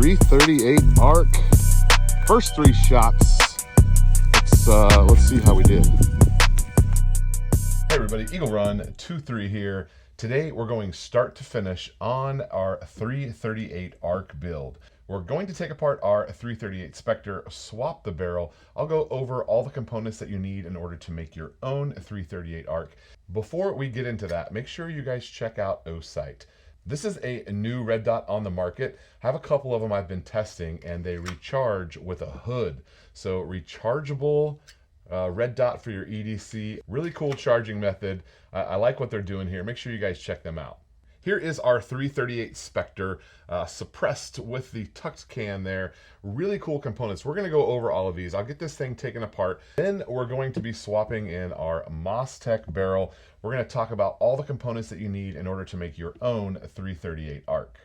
338 arc. First 3 shots. Let's see how we did. Hey everybody, Eagle Run 23 here. Today we're going start to finish on our 338 arc build. We're going to take apart our 338 Spectre, swap the barrel. I'll go over all the components that you need in order to make your own 338 arc. Before we get into that, make sure you guys check out O-Sight. This is a new red dot on the market. I have a couple of them I've been testing, and they recharge with a hood. So rechargeable red dot for your EDC. Really cool charging method. I like what they're doing here. Make sure you guys check them out. Here is our 338 Spectre, suppressed with the tucked can there. Really cool components. We're gonna go over all of these. I'll get this thing taken apart. Then we're going to be swapping in our MOSTech barrel. We're gonna talk about all the components that you need in order to make your own 338 arc.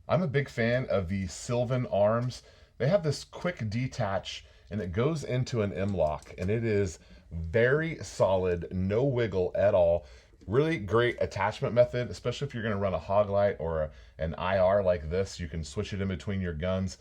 I'm a big fan of the Sylvan arms. They have this quick detach and it goes into an M-lock, and it is very solid, no wiggle at all. Really great attachment method, especially if you're going to run a hog light or an IR like this. You can switch it in between your guns.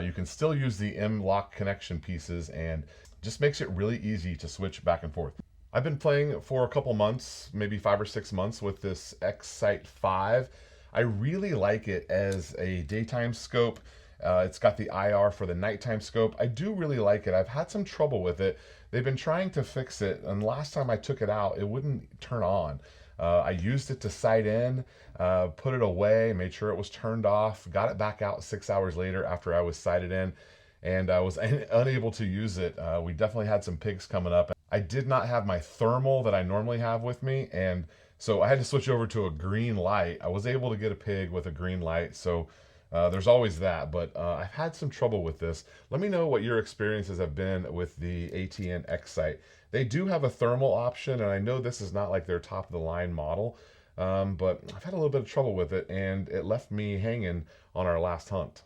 You can still use the M-lock connection pieces, and just makes it really easy to switch back and forth. I've been playing for a couple months, maybe 5 or 6 months, with this X-Sight 5. I really like it as a daytime scope. It's got the IR for the nighttime scope. I do really like it. I've had some trouble with it. They've been trying to fix it, and last time I took it out, it wouldn't turn on. I used it to sight in, put it away, made sure it was turned off, got it back out 6 hours later after I was sighted in, and I was unable to use it. We definitely had some pigs coming up. I did not have my thermal that I normally have with me, and so I had to switch over to a green light. I was able to get a pig with a green light, so there's always that, but I've had some trouble with this. Let me know what your experiences have been with the ATN X-Sight. They do have a thermal option, and I know this is not like their top of the line model, but I've had a little bit of trouble with it, and it left me hanging on our last hunt.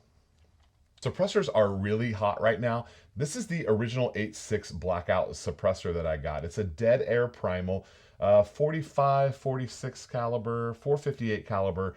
Suppressors are really hot right now. This is the original 8.6 blackout suppressor that I got. It's a dead air primal, 45, 46 caliber, 458 caliber.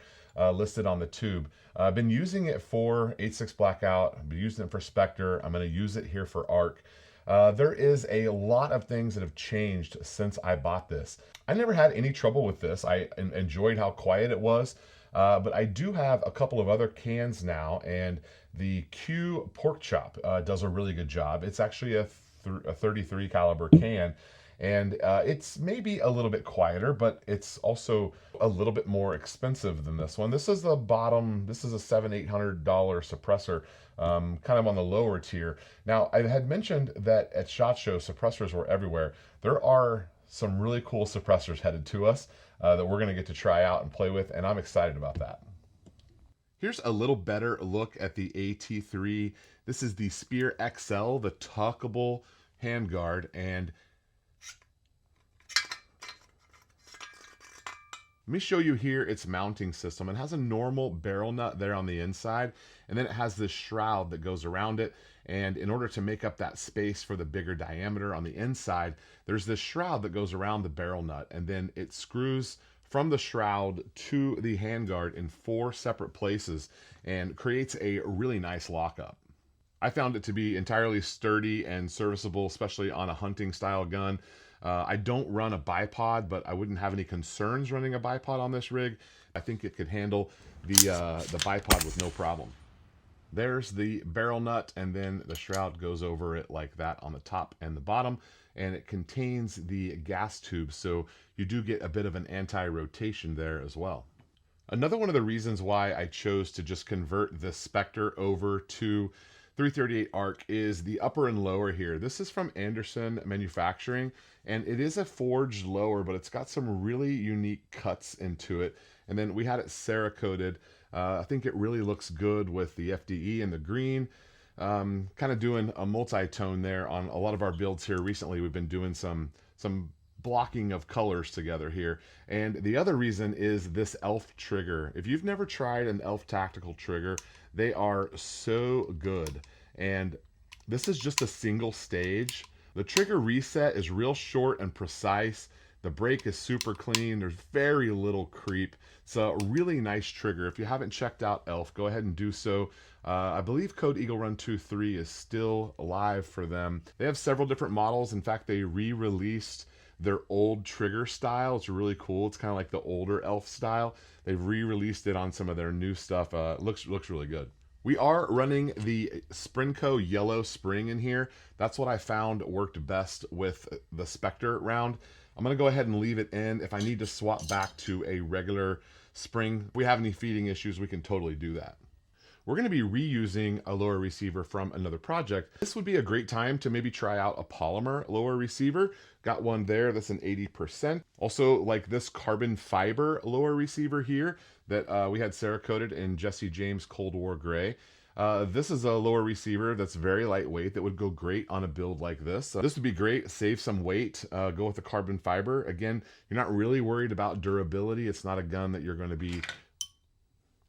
Listed on the tube. I've been using it for 8.6 blackout. I've been using it for Spectre. I'm going to use it here for arc. There is a lot of things that have changed since I bought this. I never had any trouble with this. I enjoyed how quiet it was, but I do have a couple of other cans now, and the Q pork chop does a really good job. It's actually a 33 caliber can. And it's maybe a little bit quieter, but it's also a little bit more expensive than this one. This is the bottom, this is a $700-800 suppressor, kind of on the lower tier. Now, I had mentioned that at SHOT Show, suppressors were everywhere. There are some really cool suppressors headed to us that we're gonna get to try out and play with, and I'm excited about that. Here's a little better look at the AT3. This is the Spear XL, the tuckable handguard, and let me show you here its mounting system. It has a normal barrel nut there on the inside, and then it has this shroud that goes around it. And in order to make up that space for the bigger diameter on the inside, there's this shroud that goes around the barrel nut, and then it screws from the shroud to the handguard in 4 separate places and creates a really nice lockup. I found it to be entirely sturdy and serviceable, especially on a hunting style gun. I don't run a bipod, but I wouldn't have any concerns running a bipod on this rig. I think it could handle the bipod with no problem. There's the barrel nut, and then the shroud goes over it like that on the top and the bottom, and it contains the gas tube, so you do get a bit of an anti-rotation there as well. Another one of the reasons why I chose to just convert the Spectre over to 338 arc is the upper and lower here. This is from Anderson Manufacturing, and it is a forged lower, but it's got some really unique cuts into it. And then we had it Cerakoted. I think it really looks good with the FDE and the green. Kind of doing a multi-tone there on a lot of our builds here recently. We've been doing some blocking of colors together here. And the other reason is this ELF trigger. If you've never tried an ELF tactical trigger, they are so good. And this is just a single stage. The trigger reset is real short and precise. The brake is super clean. There's very little creep. It's a really nice trigger. If you haven't checked out Elf, go ahead and do so. I believe code EagleRun23 is still alive for them. They have several different models. In fact, they re-released their old trigger style. It's really cool. It's kind of like the older Elf style. They've re-released it on some of their new stuff. Looks really good. We are running the Sprinco yellow spring in here. That's what I found worked best with the Spectre round. I'm going to go ahead and leave it in. If I need to swap back to a regular spring, if we have any feeding issues, we can totally do that. We're going to be reusing a lower receiver from another project. This would be a great time to maybe try out a polymer lower receiver. Got one there that's an 80%. Also, like this carbon fiber lower receiver here that we had Cerakoted in Jesse James Cold War Gray. This is a lower receiver that's very lightweight that would go great on a build like this. This would be great, save some weight, go with the carbon fiber. Again, you're not really worried about durability. It's not a gun that you're going to be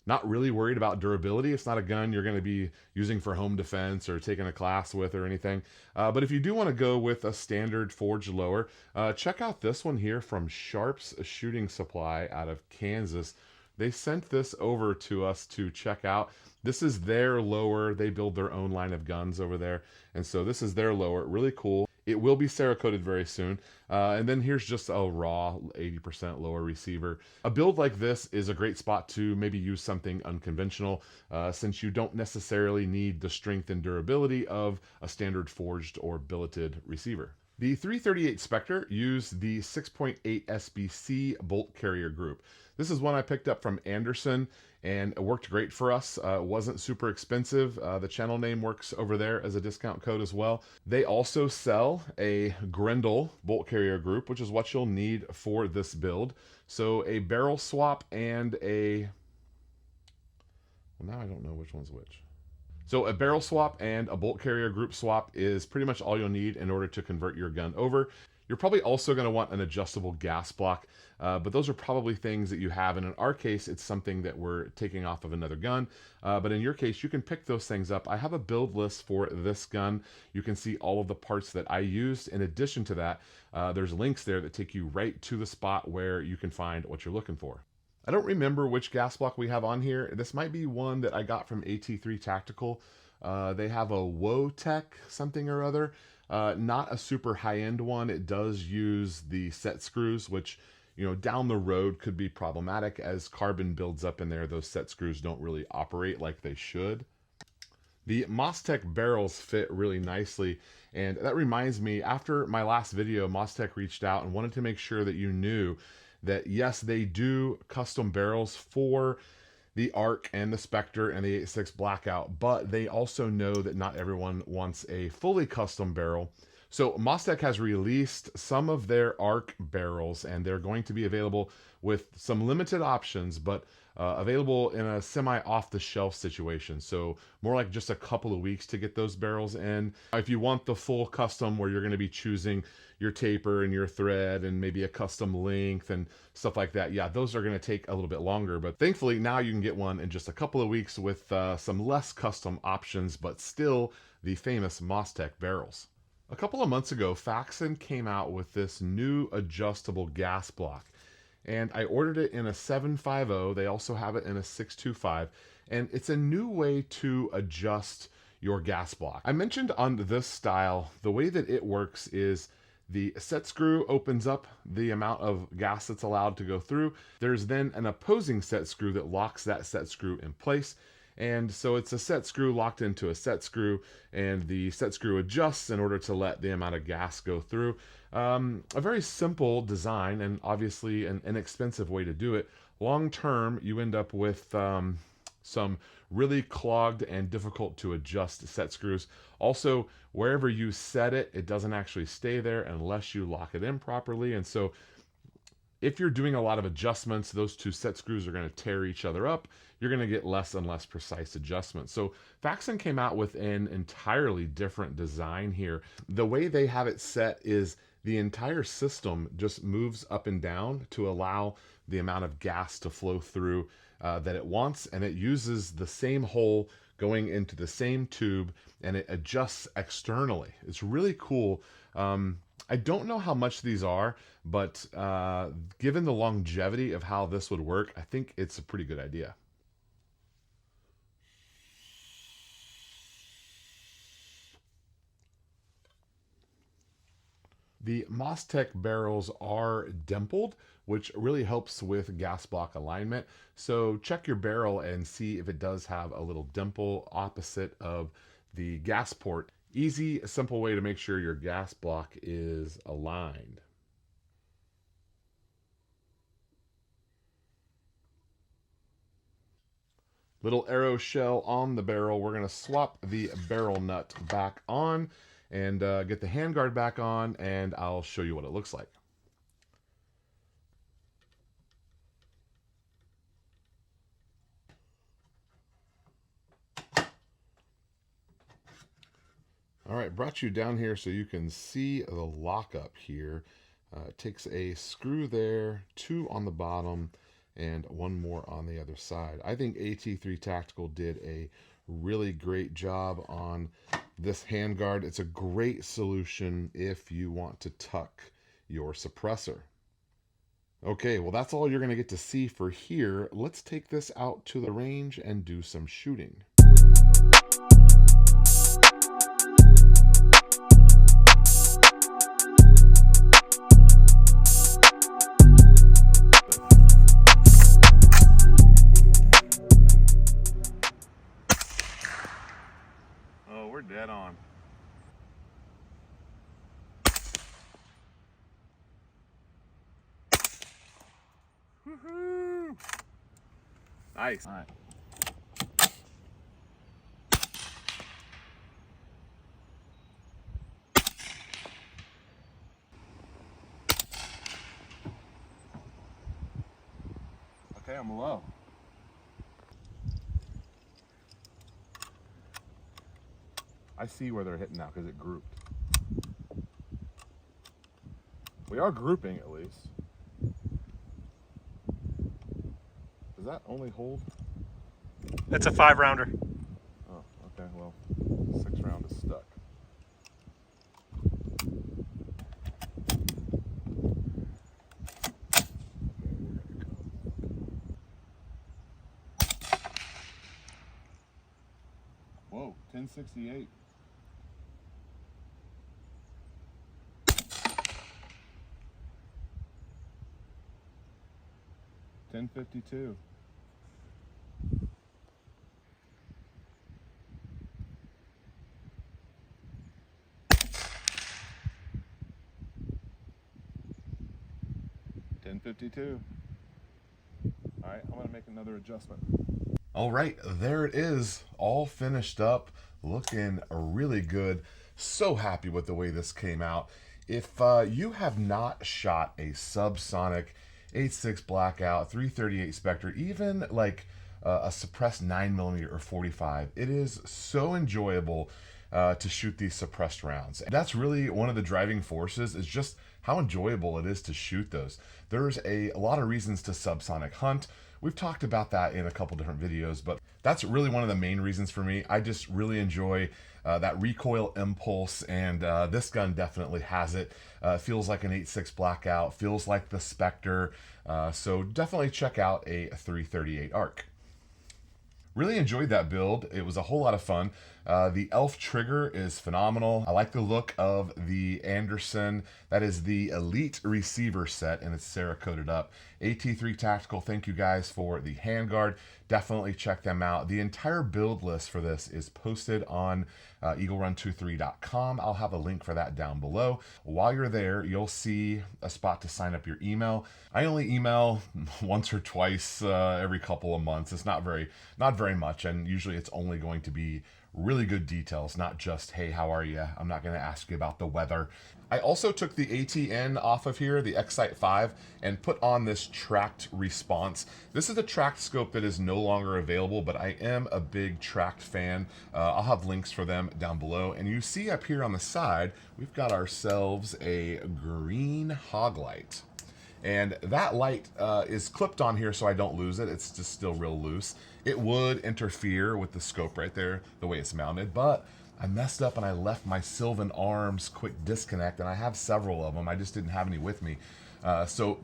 not really worried about durability. It's not a gun you're going to be using for home defense or taking a class with or anything. But if you do want to go with a standard forged lower, check out this one here from Sharp's Shooting Supply out of Kansas. They sent this over to us to check out. This is their lower. They build their own line of guns over there. And so this is their lower. Really cool. It will be Cerakoted very soon. And then here's just a raw 80% lower receiver. A build like this is a great spot to maybe use something unconventional since you don't necessarily need the strength and durability of a standard forged or billeted receiver. The 338 Spectre used the 6.8 SBC bolt carrier group. This is one I picked up from Anderson and it worked great for us. It wasn't super expensive. The channel name works over there as a discount code as well. They also sell a Grendel bolt carrier group, which is what you'll need for this build. So a barrel swap and a... Well, now I don't know which one's which. So a barrel swap and a bolt carrier group swap is pretty much all you'll need in order to convert your gun over. You're probably also going to want an adjustable gas block, but those are probably things that you have. And in our case, it's something that we're taking off of another gun. But in your case, you can pick those things up. I have a build list for this gun. You can see all of the parts that I used. In addition to that, there's links there that take you right to the spot where you can find what you're looking for. I don't remember which gas block we have on here. This might be one that I got from AT3 Tactical. They have a Wotech something or other. Not a super high-end one. It does use the set screws, which, you know, down the road could be problematic. As carbon builds up in there, those set screws don't really operate like they should. The Mostech barrels fit really nicely, and that reminds me, after my last video, Mostech reached out and wanted to make sure that you knew that yes, they do custom barrels for the Arc and the Spectre and the 8.6 Blackout, but they also know that not everyone wants a fully custom barrel. So Mostech has released some of their Arc barrels, and they're going to be available with some limited options, but available in a semi-off-the-shelf situation. So more like just a couple of weeks to get those barrels in. If you want the full custom where you're going to be choosing your taper and your thread and maybe a custom length and stuff like that, yeah, those are going to take a little bit longer. But thankfully now you can get one in just a couple of weeks with some less custom options, but still the famous Mostech barrels. A couple of months ago, Faxon came out with this new adjustable gas block. And I ordered it in a 750. They also have it in a 625. And it's a new way to adjust your gas block. I mentioned on this style, the way that it works is the set screw opens up the amount of gas that's allowed to go through. There's then an opposing set screw that locks that set screw in place. And so it's a set screw locked into a set screw, and the set screw adjusts in order to let the amount of gas go through. A very simple design and obviously an inexpensive way to do it. Long term, you end up with some really clogged and difficult to adjust set screws. Also, wherever you set it, it doesn't actually stay there unless you lock it in properly. And so if you're doing a lot of adjustments, those two set screws are going to tear each other up. You're going to get less and less precise adjustments. So Faxon came out with an entirely different design here. The way they have it set is the entire system just moves up and down to allow the amount of gas to flow through that it wants, and it uses the same hole going into the same tube, and it adjusts externally. It's really cool. I don't know how much these are, but given the longevity of how this would work, I think it's a pretty good idea. The Mostec barrels are dimpled, which really helps with gas block alignment. So check your barrel and see if it does have a little dimple opposite of the gas port. Easy, simple way to make sure your gas block is aligned. Little arrow shell on the barrel. We're going to swap the barrel nut back on and get the handguard back on, and I'll show you what it looks like. All right, brought you down here so you can see the lockup here. It takes a screw there, 2 on the bottom, and 1 more on the other side. I think AT3 Tactical did a really great job on this handguard. It's a great solution if you want to tuck your suppressor. Okay, well that's all you're going to get to see for here. Let's take this out to the range and do some shooting. Oh, we're dead on. Woohoo! Nice. All right. Okay, I'm low. I see where they're hitting now because it grouped. We are grouping at least. Does that only hold? It's a 5-rounder. Oh, okay, well, 6 round is stuck. Whoa, 1068. $10.52. $10.52. All right, I'm gonna make another adjustment. All right, there it is, all finished up, looking really good. So happy with the way this came out. If you have not shot a subsonic 8.6 Blackout, 338 Spectre, even like a suppressed 9mm or 45, it is so enjoyable to shoot these suppressed rounds. And that's really one of the driving forces, is just how enjoyable it is to shoot those. There's a lot of reasons to subsonic hunt. We've talked about that in a couple different videos, but that's really one of the main reasons for me. I just really enjoy that recoil impulse, and this gun definitely has it. Feels like an 8.6 Blackout, feels like the Spectre, so definitely check out a 338 ARC. Really enjoyed that build. It was a whole lot of fun. The Elf trigger is phenomenal. I like the look of the Anderson. That is the Elite receiver set, and it's Cerakoted up. AT3 Tactical, thank you guys for the handguard. Definitely check them out. The entire build list for this is posted on eaglerun23.com. I'll have a link for that down below. While you're there, you'll see a spot to sign up your email. I only email once or twice every couple of months. It's not very much, and usually it's only going to be really good details, not just, hey, how are you? I'm not going to ask you about the weather. I also took the ATN off of here, the Excite 5, and put on this tracked response. This is a tracked scope that is no longer available, but I am a big tracked fan. I'll have links for them down below. And you see up here on the side, we've got ourselves a green hog light. And that light is clipped on here so I don't lose it. It's just still real loose. It would interfere with the scope right there, the way it's mounted, but I messed up and I left my Sylvan Arms quick disconnect, and I have several of them. I just didn't have any with me. So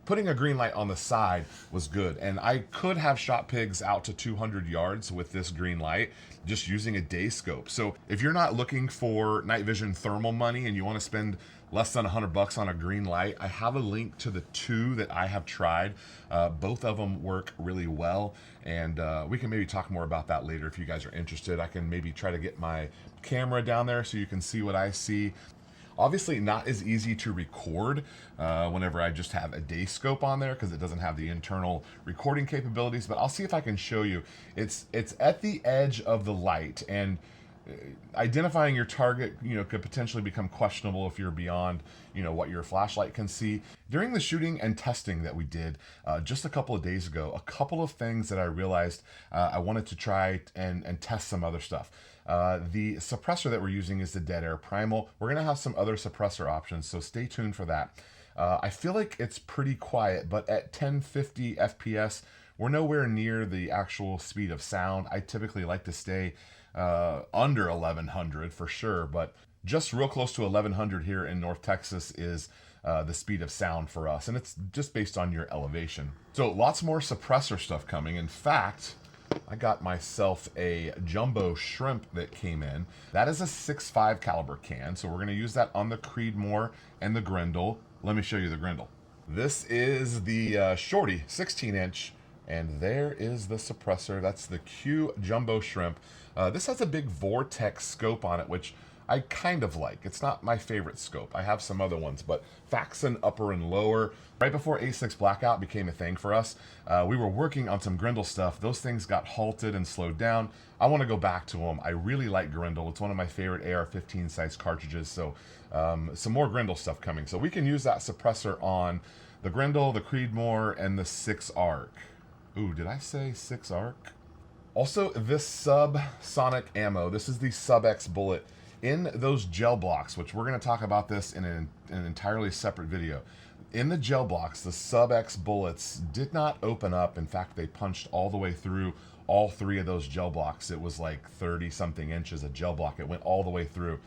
putting a green light on the side was good, and I could have shot pigs out to 200 yards with this green light just using a day scope. So if you're not looking for night vision thermal money and you want to spend less than $100 on a green light, I have a link to the two that I have tried. Both of them work really well, and we can maybe talk more about that later if you guys are interested. I can maybe try to get my camera down there so you can see what I see. Obviously not as easy to record whenever I just have a day scope on there because it doesn't have the internal recording capabilities, but I'll see if I can show you. It's at the edge of the light, and identifying your target, could potentially become questionable if you're beyond, what your flashlight can see. During the shooting and testing that we did just a couple of days ago, a couple of things that I realized I wanted to try and test some other stuff. The suppressor that we're using is the Dead Air Primal. We're going to have some other suppressor options, so stay tuned for that. I feel like it's pretty quiet, but at 1050 FPS, we're nowhere near the actual speed of sound. I typically like to stay under 1100 for sure, but just real close to 1100 here in North Texas is the speed of sound for us, and it's just based on your elevation. So lots more suppressor stuff coming. In fact, I got myself a jumbo shrimp that came in. That is a 6.5 caliber can, so we're going to use that on the Creedmoor and the Grendel. Let me show you the Grendel. This is the Shorty 16-inch, and there is the suppressor. That's the Q jumbo shrimp. This has a big vortex scope on it, which I kind of like. It's not my favorite scope. I have some other ones, but Faxon upper and lower. Right before A6 blackout became a thing for us, we were working on some Grendel stuff. Those things got halted and slowed down. I want to go back to them. I really like Grendel. It's one of my favorite AR-15 size cartridges, so some more Grendel stuff coming. So we can use that suppressor on the Grendel, the Creedmoor, and the 6 ARC. Ooh, did I say 6 ARC? Also, this subsonic ammo, this is the Sub-X bullet. In those gel blocks, which we're going to talk about this in an entirely separate video. In the gel blocks, the Sub-X bullets did not open up. In fact, they punched all the way through all three of those gel blocks. It was like 30-something inches of gel block. It went all the way through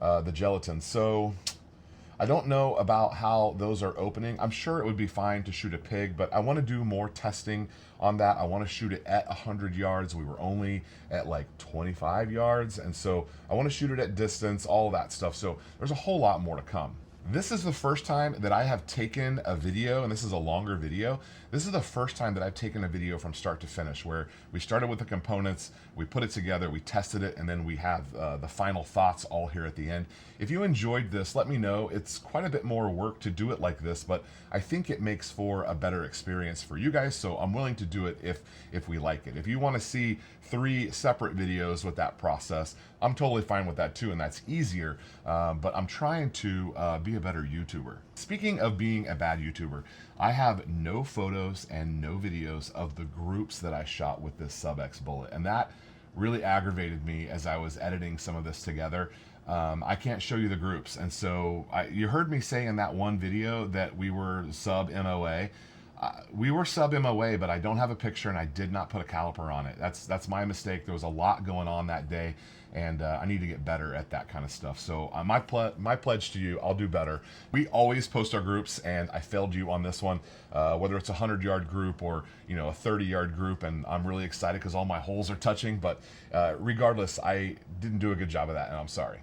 the gelatin. So I don't know about how those are opening. I'm sure it would be fine to shoot a pig, but I want to do more testing on that. I want to shoot it at 100 yards. We were only at like 25 yards, and so I want to shoot it at distance, all that stuff. So there's a whole lot more to come. This is the first time that I have taken a video, and this is a longer video. This is the first time that I've taken a video from start to finish, where we started with the components, we put it together, we tested it, and then we have the final thoughts all here at the end. If you enjoyed this, let me know. It's quite a bit more work to do it like this, but I think it makes for a better experience for you guys, so I'm willing to do it if we like it. If you want to see 3 separate videos with that process, I'm totally fine with that too, and that's easier, but I'm trying to be a better YouTuber. Speaking of being a bad YouTuber, I have no photos and no videos of the groups that I shot with this Sub-X bullet, and that really aggravated me as I was editing some of this together. I can't show you the groups, and so you heard me say in that one video that we were sub MOA. We were sub MOA, but I don't have a picture, and I did not put a caliper on it. That's my mistake. There was a lot going on that day, and I need to get better at that kind of stuff. So my pledge to you, I'll do better. We always post our groups, and I failed you on this one, whether it's a 100-yard group or a 30-yard group, and I'm really excited because all my holes are touching, but regardless, I didn't do a good job of that, and I'm sorry.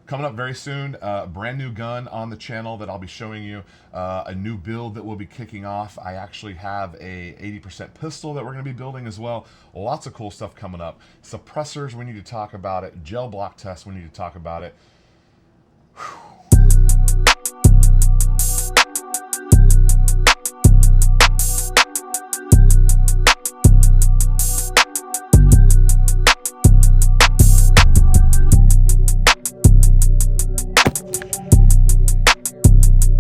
Coming up very soon, brand new gun on the channel that I'll be showing you, a new build that we'll be kicking off. I actually have a 80% pistol that we're going to be building as well. Lots of cool stuff coming up. Suppressors, we need to talk about it. Gel block tests, we need to talk about it. Whew.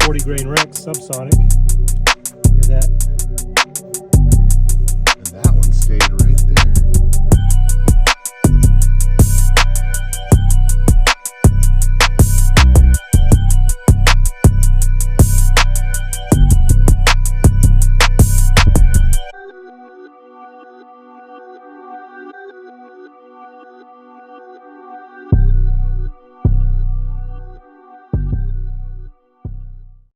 40 grain Rex subsonic. Look at that.